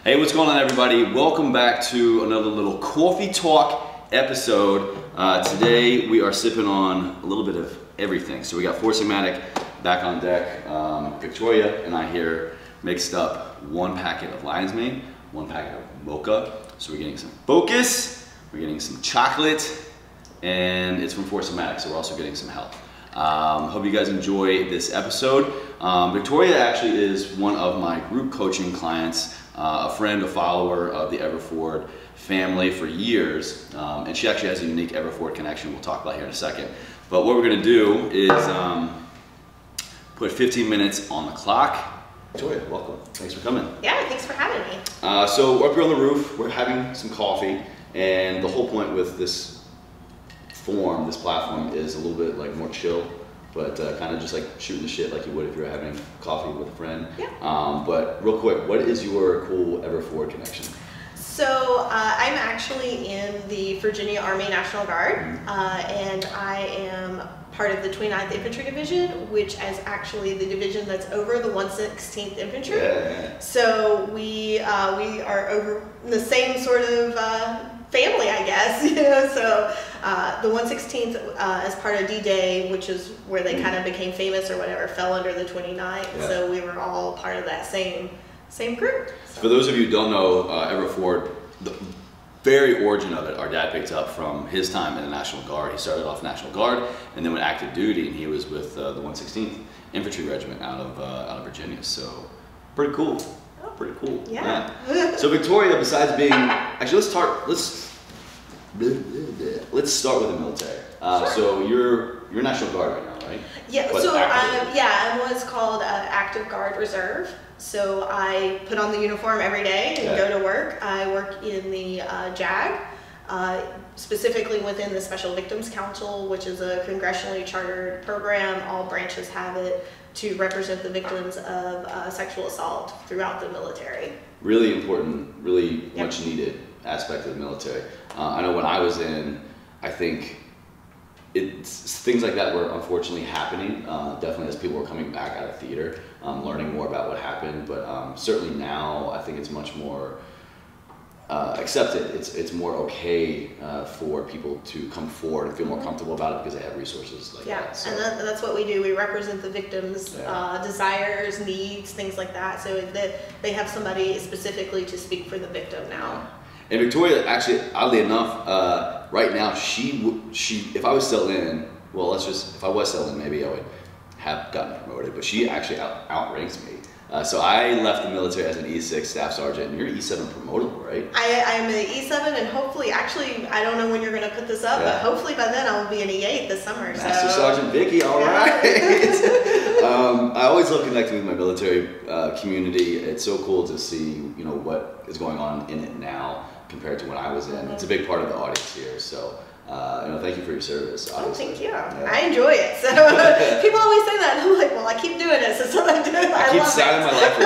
Hey, what's going on, everybody? Welcome back to another little coffee talk episode. Today we are sipping on a little bit of everything. So we got Four Sigmatic back on deck. Victoria and I here mixed up one packet of lion's mane, one packet of mocha. So we're getting some focus, we're getting some chocolate, and it's from Four Sigmatic, so we're also getting some health. Hope you guys enjoy this episode. Victoria actually is one of my group coaching clients, a friend, a follower of the Everford family for years, and she actually has a unique Everford connection we'll talk about here in a second. But what we're going to do is put 15 minutes on the clock. Victoria, welcome. Thanks for coming. Yeah, thanks for having me. So we're up here on the roof, we're having some coffee, and the whole point with this this platform is a little bit like more chill, but kind of just like shooting the shit like you would if you were having coffee with a friend. Yeah. But real quick, what is your cool Everford connection? So I'm actually in the Virginia Army National Guard, and I am part of the 29th Infantry Division, which is actually the division that's over the 116th Infantry. Yeah. So we are over the same sort of family, I guess, you know. So the 116th, as part of D-Day, which is where they kind of became famous or whatever, fell under the 29th. Yeah. So we were all part of that same group. So. For those of you who don't know Everford, the very origin of it, our dad picked up from his time in the National Guard. He started off National Guard and then went active duty, and he was with the 116th Infantry Regiment out of Virginia. So pretty cool. Pretty cool. Yeah. So Victoria, besides being, actually let's start with the military. Sure. So you're National Guard right now, right? Yeah. But so active. I was called Active Guard Reserve. So I put on the uniform every day and go to work. I work in the JAG, specifically within the Special Victims Council, which is a congressionally chartered program. All branches have it to represent the victims of sexual assault throughout the military. Really important, really much needed aspect of the military. I know when I was in, I think things like that were unfortunately happening, definitely as people were coming back out of theater, learning more about what happened, but certainly now I think it's much more accepted. It's more okay for people to come forward and feel more comfortable about it because they have resources like that. So. And that's what we do. We represent the victims' desires, needs, things like that, so that they have somebody specifically to speak for the victim now. And Victoria, actually, oddly enough, right now, she, if I was still in, well, if I was still in, maybe I would have gotten promoted, but she actually outranks me. So I left the military as an E6 staff sergeant, and you're E7 promotable, right? I'm an E7, and hopefully, actually, I don't know when you're going to put this up, but hopefully by then I'll be an E8 this summer. Master Sergeant Vicky, all right. I always love connecting with my military community. It's so cool to see, you know, what is going on in it now compared to when I was in. It's a big part of the audience here, so you know, thank you for your service. Obviously. Oh, thank you. Yeah. I enjoy it. So people always say that, and I'm like, well, I keep doing it, so it's what I do. I keep signing my life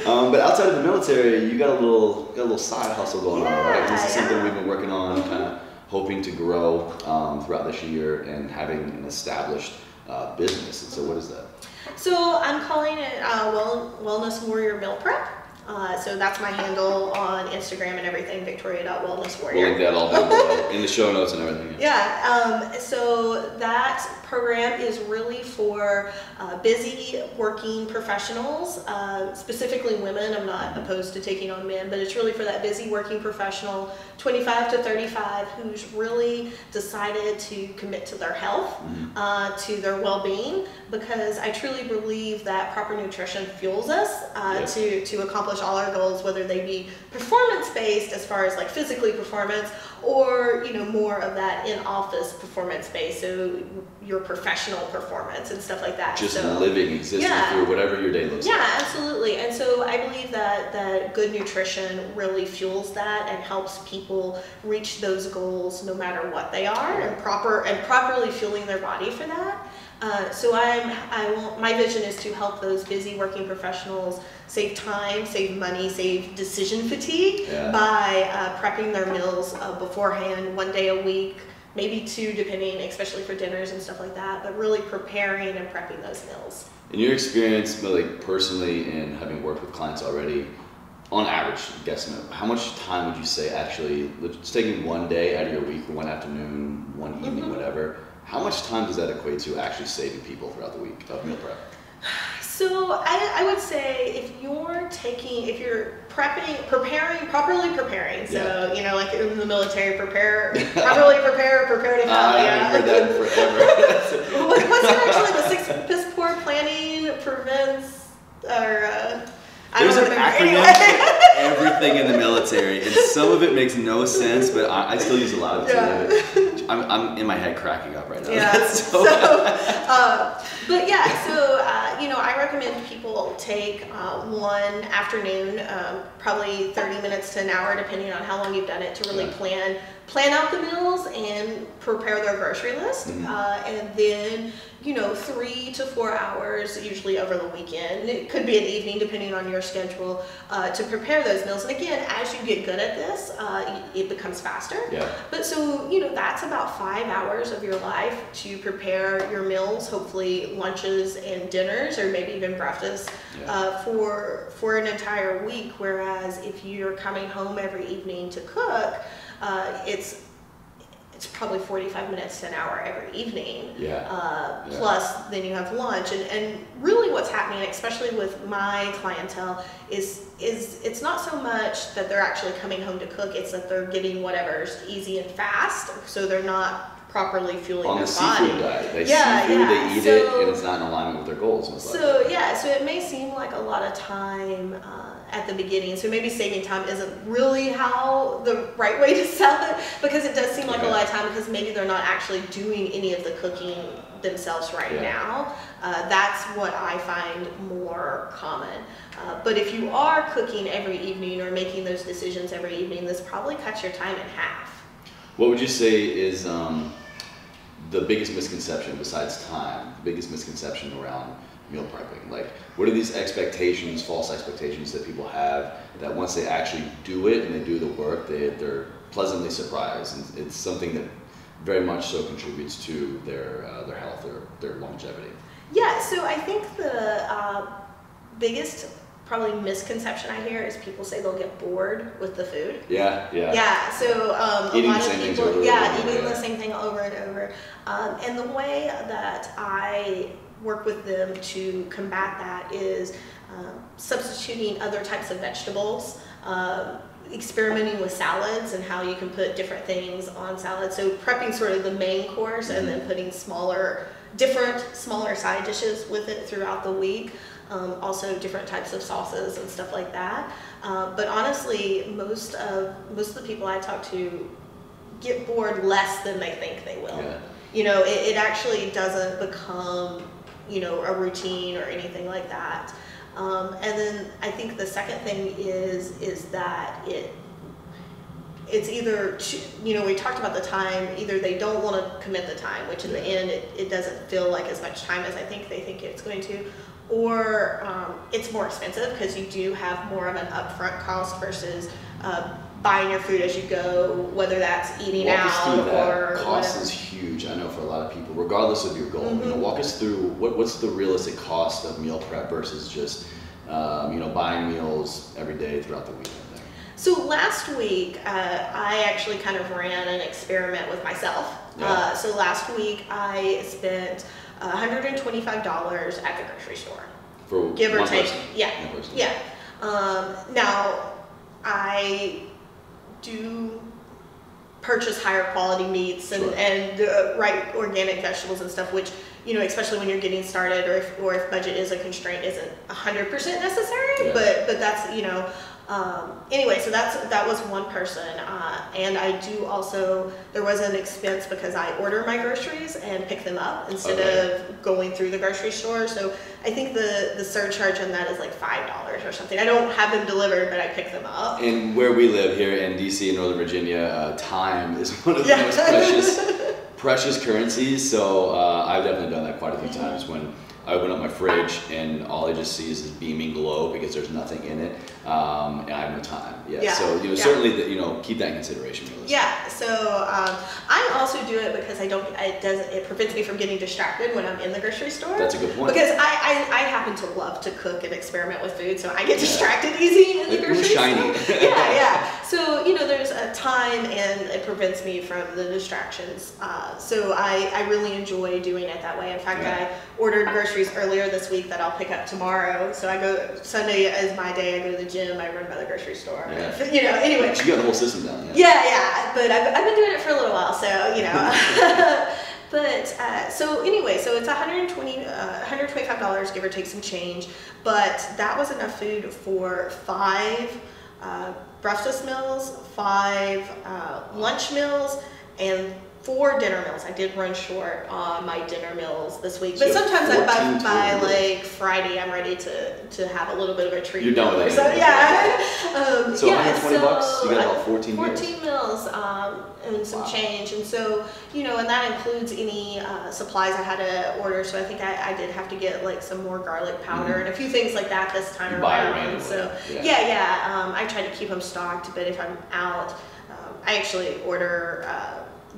away. But outside of the military, you got a little side hustle going on, right? This is something we've been working on, kind of hoping to grow throughout this year and having an established business. And so, what is that? So I'm calling it Wellness Warrior Meal Prep. So that's my handle on Instagram and everything, victoria.wellnesswarrior. We'll link that all down below in the show notes and everything. Yeah, so that program is really for busy working professionals, specifically women. I'm not opposed to taking on men, but it's really for that busy working professional, 25 to 35, who's really decided to commit to their health, to their well-being, because I truly believe that proper nutrition fuels us to accomplish all our goals, whether they be performance-based as far as like physically performance, or you know, more of that in-office performance-based, so your professional performance and stuff like that. Just living, existing through whatever your day looks like. Yeah, absolutely. And so I believe that good nutrition really fuels that and helps people reach those goals no matter what they are, and properly fueling their body for that. So my vision is to help those busy working professionals save time, save money, save decision fatigue by prepping their meals beforehand, one day a week, maybe two, depending, especially for dinners and stuff like that, but really preparing and prepping those meals. In your experience, like personally, and having worked with clients already, on average, guesstimate, how much time would you say actually, just taking one day out of your week, or one afternoon, one evening, whatever, how much time does that equate to actually saving people throughout the week of meal prep? So I would say if you're properly preparing, so, you know, like in the military, prepare to fail. I haven't heard that in forever. What's actually the 6 piss poor planning prevents, or there's an acronym for everything in the military, and some of it makes no sense, but I still use a lot of it. I'm in my head cracking up right now. Yeah. But yeah, so you know, I recommend people take one afternoon, probably 30 minutes to an hour, depending on how long you've done it, to really plan out the meals and prepare their grocery list, and then, you know, 3 to 4 hours, usually over the weekend. It could be an evening, depending on your schedule, to prepare those meals. And again, as you get good at this, it becomes faster. But so, you know, that's about 5 hours of your life to prepare your meals, hopefully lunches and dinners, or maybe even breakfast, for an entire week. Whereas if you're coming home every evening to cook, it's probably 45 minutes to an hour every evening. Plus then you have lunch, and really what's happening, especially with my clientele, is it's not so much that they're actually coming home to cook, it's that they're getting whatever's easy and fast, so they're not properly fueling on their the body. Seafood diet. They see food, they eat it, and it's not in alignment with their goals. So it may seem like a lot of time at the beginning, so maybe saving time isn't really how the right way to sell it, because it does seem like a lot of time, because maybe they're not actually doing any of the cooking themselves right now. That's what I find more common. But if you are cooking every evening or making those decisions every evening, this probably cuts your time in half. What would you say is the biggest misconception, besides time, the biggest misconception around meal prepping? Like, what are these expectations, false expectations that people have, that once they actually do it and they do the work, they're pleasantly surprised, and it's something that very much so contributes to their health or their longevity? Yeah, so I think the biggest probably misconception I hear is people say they'll get bored with the food. So a lot of people, eating the same thing over and over. And the way that I work with them to combat that is substituting other types of vegetables, experimenting with salads and how you can put different things on salads. So prepping sort of the main course and then putting different smaller side dishes with it throughout the week. Also different types of sauces and stuff like that. But honestly, most of the people I talk to get bored less than they think they will. You know, it actually doesn't become, you know, a routine or anything like that. And then I think the second thing is that it's either, you know, we talked about the time, either they don't want to commit the time, which in the end it doesn't feel like as much time as I think they think it's going to, or it's more expensive because you do have more of an upfront cost versus buying your food as you go, whether that's eating out or cost whatever. Is huge, I know, for a lot of people, regardless of your goal. You know, walk us through what's the realistic cost of meal prep versus just you know, buying meals every day throughout the week. So last week, I actually kind of ran an experiment with myself. So last week, I spent $125 at the grocery store. For give or one take. Person. Yeah. Now, I do purchase higher quality meats and right organic vegetables and stuff, which, you know, especially when you're getting started, or if budget is a constraint, isn't 100% necessary. But that's, you know. Anyway, so that was one person, and I do also, there was an expense because I order my groceries and pick them up instead of going through the grocery store. So I think the surcharge on that is like $5 or something. I don't have them delivered, but I pick them up. And where we live here in DC and Northern Virginia, time is one of the most precious currencies. So I've definitely done that quite a few times when I open up my fridge and all I just see is this beaming glow because there's nothing in it, and I have no time. So certainly keep that in consideration. Yeah. So I also do it because it prevents me from getting distracted when I'm in the grocery store. That's a good point. Because I happen to love to cook and experiment with food, so I get distracted easy in the grocery shiny. store. So there's a time, and it prevents me from the distractions. So I really enjoy doing it that way. In fact, I ordered groceries earlier this week that I'll pick up tomorrow. So I go Sunday is my day. I go to the gym. I run by the grocery store. Anyway. You got the whole system down. But I've been doing it for a little while, so But so it's $125, give or take some change. But that was enough food for 5 breakfast meals, 5 lunch meals, and 4 dinner meals. I did run short on my dinner meals this week, but sometimes by like Friday, I'm ready to have a little bit of a treat. You're done with it. So so $120. You got about 14 meals. 14 meals and some change, and so and that includes any supplies I had to order. So I think I did have to get like some more garlic powder and a few things like that this time around. So I try to keep them stocked, but if I'm out, I actually order.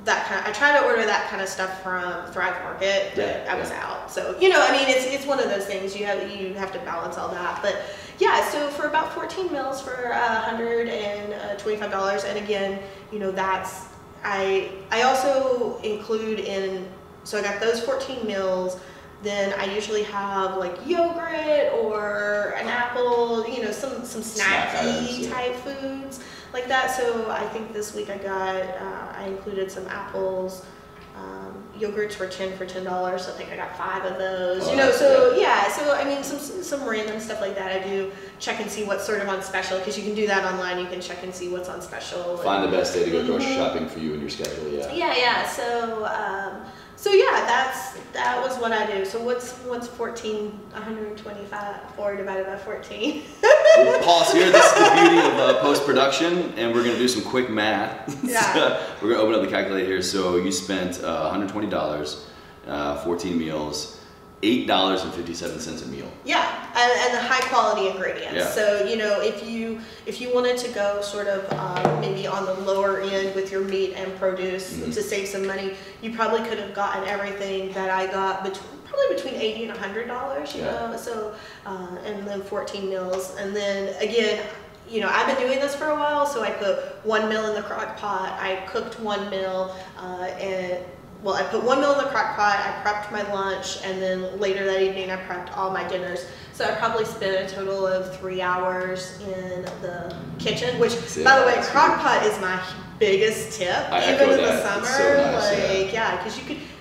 I try to order that kind of stuff from Thrive Market, but I was out. So, it's one of those things. You have to balance all that. But so for about 14 meals for $125, and again, that's, I also include so I got those 14 meals. Then I usually have like yogurt or an apple, some snacky type foods like that. So I think this week I included some apples. Yogurts were 10 for $10, so I think I got 5 of those. So some random stuff like that. I do check and see what's sort of on special, because you can do that online. You can check and see what's on special. Find the best day to go grocery shopping for you and your schedule. That was what I do. So what's 125 divided by 14? We'll pause here. This is the beauty of post-production, and we're going to do some quick math. So we're going to open up the calculator here. So you spent $120, 14 meals, $8.57 a meal. And the high quality ingredients. So if you wanted to go sort of maybe on the lower end with your meat and produce to save some money, you probably could have gotten everything that I got probably between $80 and $100. So and then 14 meals, and then again. I've been doing this for a while, so I put 1 meal in the crock pot. I cooked 1 meal, I put 1 meal in the crock pot, I prepped my lunch, and then later that evening I prepped all my dinners. So I probably spent a total of 3 hours in the kitchen, which, by the way, crock pot is my biggest tip, even in the summer. So nice, because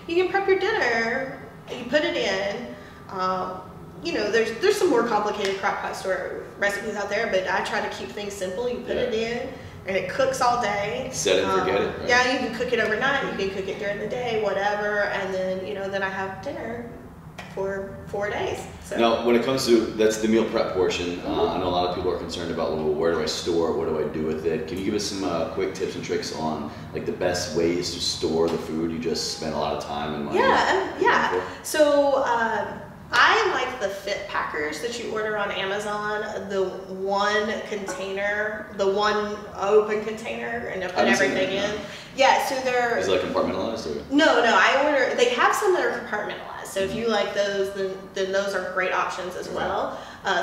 you can prep your dinner, you put it in. There's some more complicated crock pot store recipes out there, but I try to keep things simple. You put it in, and it cooks all day. Set it and forget it. Right? You can cook it overnight. You can cook it during the day, whatever, and then then I have dinner for 4 days. So. Now, when it comes to that's the meal prep portion, I know a lot of people are concerned about where do I store it, what do I do with it. Can you give us some quick tips and tricks on like the best ways to store the food you just spent a lot of time and money? So. I like the fit packers that you order on Amazon, the one open container, and I put everything in. So they're... Is it like compartmentalized? Or? No, they have some that are compartmentalized, so if you like those, then those are great options as well.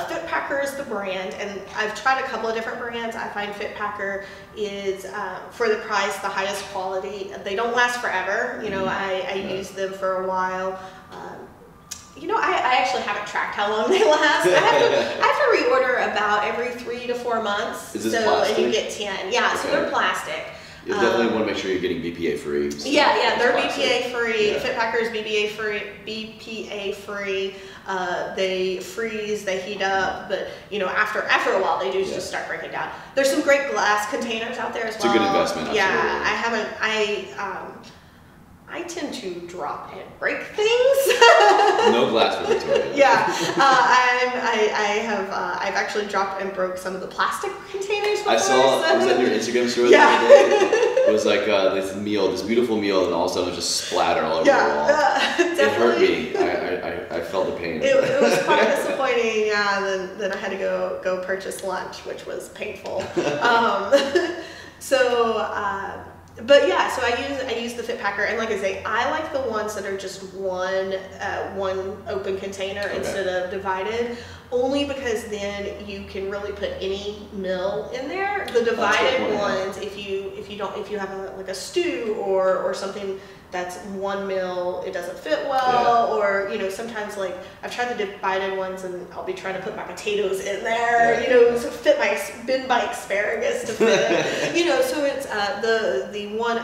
Fit Packer is the brand, and I've tried a couple of different brands. I find Fit Packer is, for the price, the highest quality. They don't last forever. I use them for a while. I actually haven't tracked how long they last. I have to reorder about every 3 to 4 months. Is this plastic? And you get 10. So they're plastic. You definitely want to make sure you're getting BPA free. So they're BPA free. Fit Packer is BPA free. They freeze, they heat up, but after a while they do just start breaking down. There's some great glass containers out there as well. It's a good investment. Absolutely. I tend to drop and break things. No glass for Victoria. I've actually dropped and broke some of the plastic containers before. I saw, was that your Instagram story the other day? It was like this beautiful meal, and all of a sudden it was just splattered all over the wall. Definitely. It hurt me. I felt the pain. It was quite disappointing. Yeah, then I had to go purchase lunch, which was painful. But yeah, so I use the Fit Packer, and like I say, I like the ones that are just one open container instead of divided, only because then you can really put any meal in there. The divided ones, if you have a stew or something that's one meal, it doesn't fit well, or sometimes like I've tried the divided ones and I'll be trying to put my potatoes in there, to fit my bin by asparagus to fit, so it's the one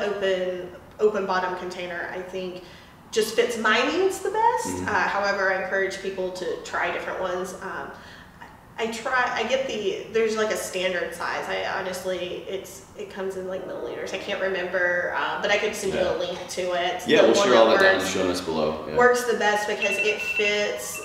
open bottom container, I think just fits my needs the best. However, I encourage people to try different ones. There's like a standard size. It comes in like milliliters. I can't remember, but I could send you a link to it. Yeah, we'll share all that down in the show notes below. Yeah. Works the best because it fits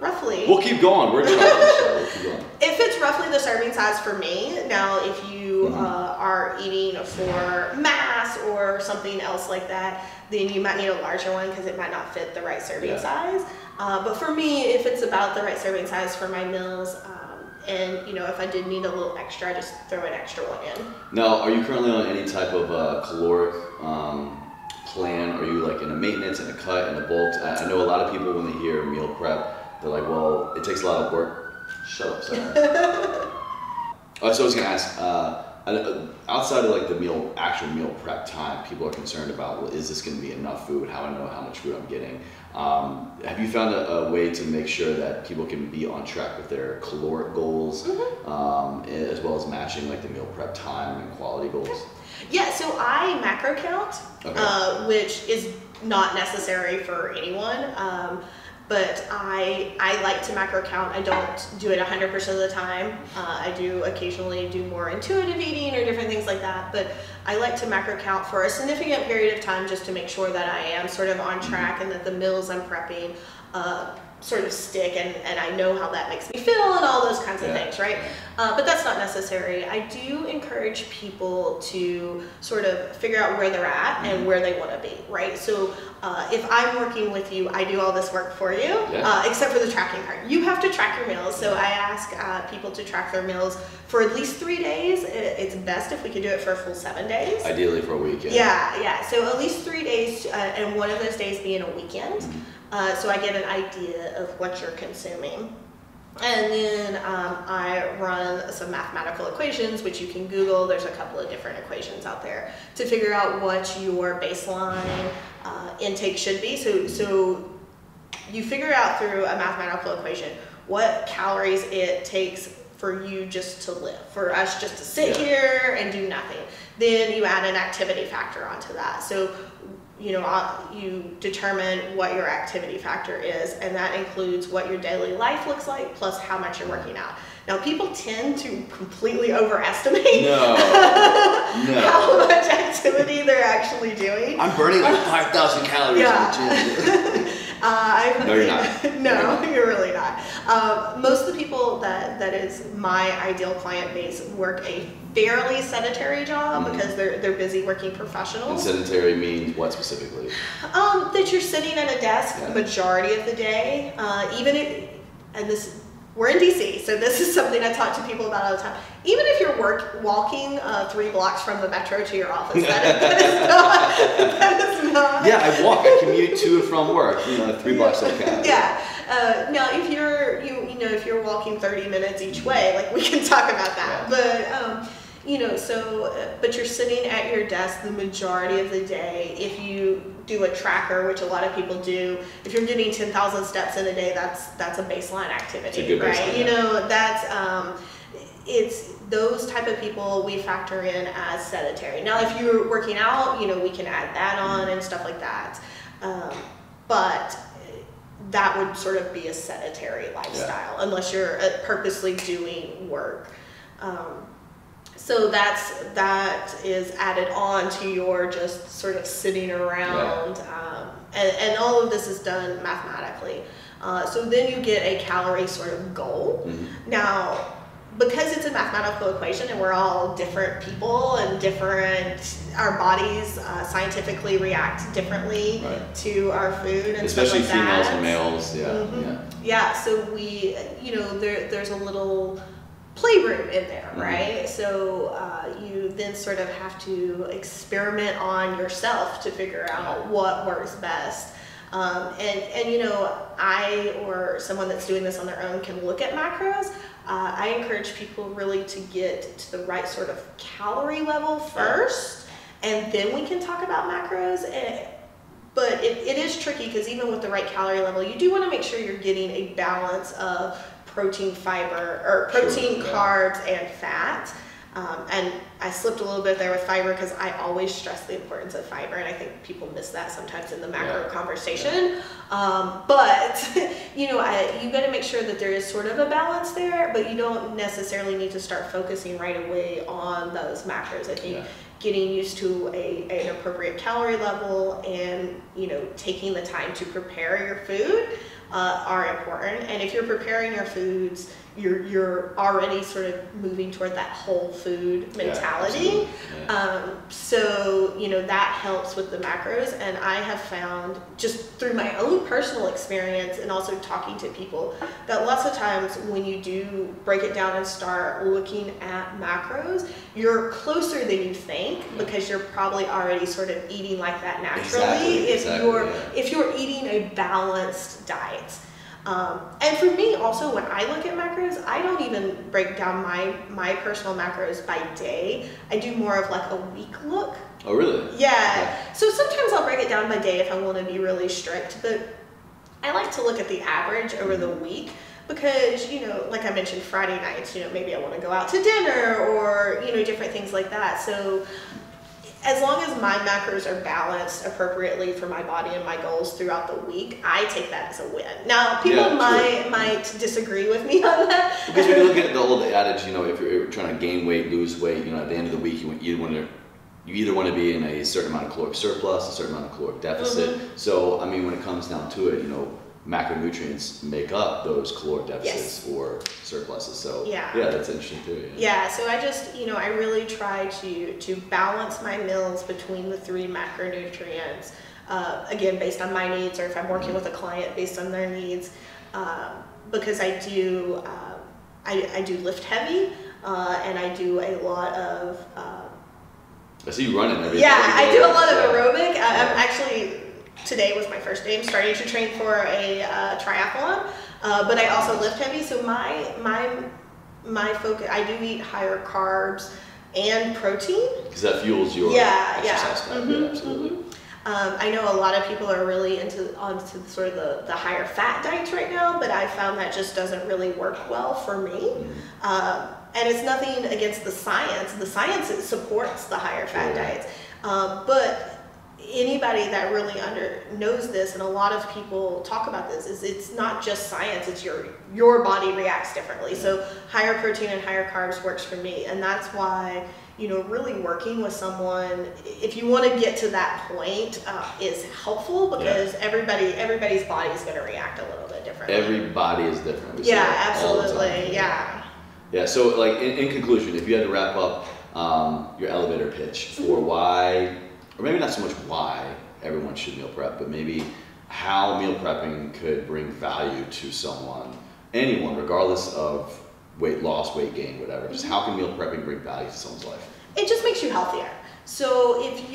roughly. We'll keep going. We're trying we'll keep going. It fits roughly the serving size for me. Now, if you are eating for mass or something else like that, then you might need a larger one because it might not fit the right serving size. But for me, if it's about the right serving size for my meals, and if I did need a little extra, I just throw an extra one in. Now, are you currently on any type of caloric plan? Are you like in a maintenance, in a cut, in a bulk? I know a lot of people when they hear meal prep, they're like, well, it takes a lot of work. Shut up, Sarah. So I was going to ask, outside of like the actual meal prep time, people are concerned about, well, is this going to be enough food? How do I know how much food I'm getting? Have you found a way to make sure that people can be on track with their caloric goals, as well as matching like the meal prep time and quality goals? Yeah, so I macro count, which is not necessary for anyone. But I like to macro count. I don't do it 100% of the time. I do occasionally do more intuitive eating or different things like that. But I like to macro count for a significant period of time just to make sure that I am sort of on track and that the meals I'm prepping sort of stick and I know how that makes me feel and all those kinds of things, right? But that's not necessary. I do encourage people to sort of figure out where they're at and where they want to be, right? So if I'm working with you, I do all this work for you, except for the tracking part. You have to track your meals. So I ask people to track their meals for at least 3 days. It's best if we could do it for a full 7 days. Ideally for a week, Yeah. So at least 3 days, and one of those days being a weekend. So I get an idea of what you're consuming. And then I run some mathematical equations, which you can Google. There's a couple of different equations out there to figure out what your baseline intake should be. So you figure out through a mathematical equation what calories it takes for you just to live, for us just to sit here and do nothing. Then you add an activity factor onto that. So you determine what your activity factor is, and that includes what your daily life looks like plus how much you're working out. Now, people tend to completely overestimate how much activity they're actually doing. I'm burning like 5,000 calories in the gym. No, you're not. No, you're really not. Most of the people that is my ideal client base work a fairly sedentary job because they're busy working professionals. And sedentary means what specifically? That you're sitting at a desk majority of the day. We're in DC, so this is something I talk to people about all the time. Even if you're walking 3 blocks from the metro to your office, that is not. Yeah, I walk. I commute to and from work. 3 blocks don't count. Yeah. Now, if you're walking 30 minutes each way, like we can talk about that. But but you're sitting at your desk the majority of the day. If you do a tracker, which a lot of people do, if you're getting 10,000 steps in a day, that's a baseline activity, it's a good baseline, right? That's it's those type of people we factor in as sedentary. Now, if you're working out, we can add that on and stuff like that. But that would sort of be a sedentary lifestyle unless you're purposely doing work. So that is added on to your just sort of sitting around, and all of this is done mathematically. So then you get a calorie sort of goal. Now, because it's a mathematical equation and we're all different people and our bodies scientifically react differently to our food and especially stuff like females that. and males. Yeah, so we, there's a little playroom in there, right? So you then sort of have to experiment on yourself to figure out what works best. I or someone that's doing this on their own can look at macros. I encourage people really to get to the right sort of calorie level first, and then we can talk about macros. But it is tricky because even with the right calorie level, you do want to make sure you're getting a balance of protein, fiber, or protein, carbs, and fat. And I slipped a little bit there with fiber because I always stress the importance of fiber, and I think people miss that sometimes in the macro conversation. But you got to make sure that there is sort of a balance there, but you don't necessarily need to start focusing right away on those macros. I think getting used to an appropriate calorie level and taking the time to prepare your food are important. And if you're preparing your foods, you're already sort of moving toward that whole food mentality. So that helps with the macros. And I have found, just through my own personal experience and also talking to people, that lots of times when you do break it down and start looking at macros, you're closer than you think because you're probably already sort of eating like that naturally if you're eating a balanced diet. And for me also, when I look at macros, I don't even break down my personal macros by day. I do more of like a week look. Oh, really? Yeah. So sometimes I'll break it down by day if I want to be really strict, but I like to look at the average over the week because, like I mentioned, Friday nights, maybe I want to go out to dinner or, different things like that. So as long as my macros are balanced appropriately for my body and my goals throughout the week, I take that as a win. Now, people might disagree with me on that. Because when you look at the old adage, if you're trying to gain weight, lose weight, at the end of the week, you either want to be in a certain amount of caloric surplus, a certain amount of caloric deficit. So, when it comes down to it, macronutrients make up those caloric deficits or surpluses. So that's interesting too. So I just, I really try to balance my meals between the three macronutrients, again, based on my needs, or if I'm working with a client based on their needs, because I do lift heavy, and I do a lot of I see you running every day. Yeah, I do a lot of aerobic. I'm actually, today was my first day. I'm starting to train for a triathlon, but I also lift heavy. So my focus, I do eat higher carbs and protein. Because that fuels your exercise time. Absolutely. I know a lot of people are really onto sort of the higher fat diets right now, but I found that just doesn't really work well for me. And it's nothing against the science. The science supports the higher fat diets, but anybody that really knows this, and a lot of people talk about this, is it's not just science, it's your body reacts differently. So higher protein and higher carbs works for me, and that's why really working with someone, if you want to get to that point, is helpful, because everybody's body is going to react a little bit differently. Every body is different. Absolutely. Yeah, so like in conclusion, if you had to wrap up your elevator pitch for why, or maybe not so much why everyone should meal prep, but maybe how meal prepping could bring value to anyone, regardless of weight loss, weight gain, whatever. Just how can meal prepping bring value to someone's life? It just makes you healthier. So if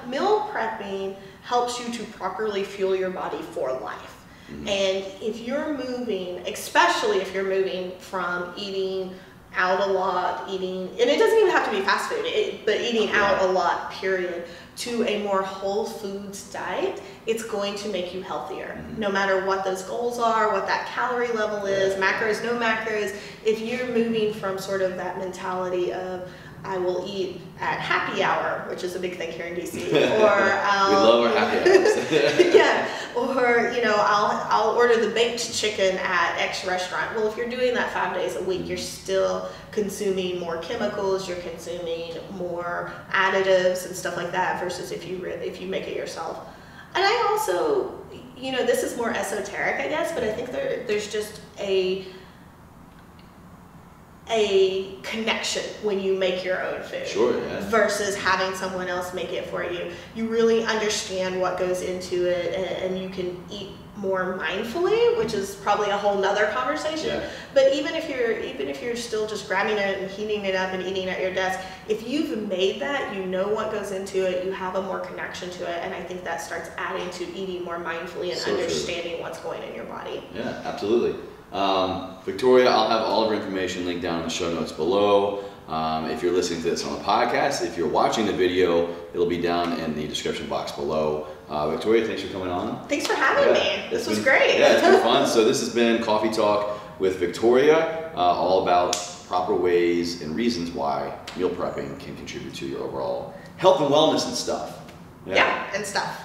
meal prepping helps you to properly fuel your body for life. And if you're moving, especially if you're moving from eating out a lot, and it doesn't even have to be fast food, but eating out a lot, period, to a more whole foods diet, it's going to make you healthier. No matter what those goals are, what that calorie level is, macros, no macros. If you're moving from sort of that mentality of, I will eat at happy hour, which is a big thing here in DC, or we love our happy hours. Or I'll order the baked chicken at X restaurant. Well, if you're doing that 5 days a week, you're still consuming more chemicals, you're consuming more additives and stuff like that, versus if you make it yourself. And I also, this is more esoteric, I guess, but I think there's just a connection when you make your own food. Sure, yeah. Versus having someone else make it for you. You really understand what goes into it, and you can eat more mindfully, which is probably a whole nother conversation. Yeah. But even if you're still just grabbing it and heating it up and eating at your desk, if you've made that, you know what goes into it, you have a more connection to it, and I think that starts adding to eating more mindfully and understanding what's going in your body. Yeah, absolutely. Victoria, I'll have all of her information linked down in the show notes below. If you're listening to this on the podcast, if you're watching the video, it'll be down in the description box below. Victoria, thanks for coming on. Thanks for having me. This was great. Yeah, it's been fun. So this has been Coffee Talk with Victoria, all about proper ways and reasons why meal prepping can contribute to your overall health and wellness and stuff. Yeah, and stuff.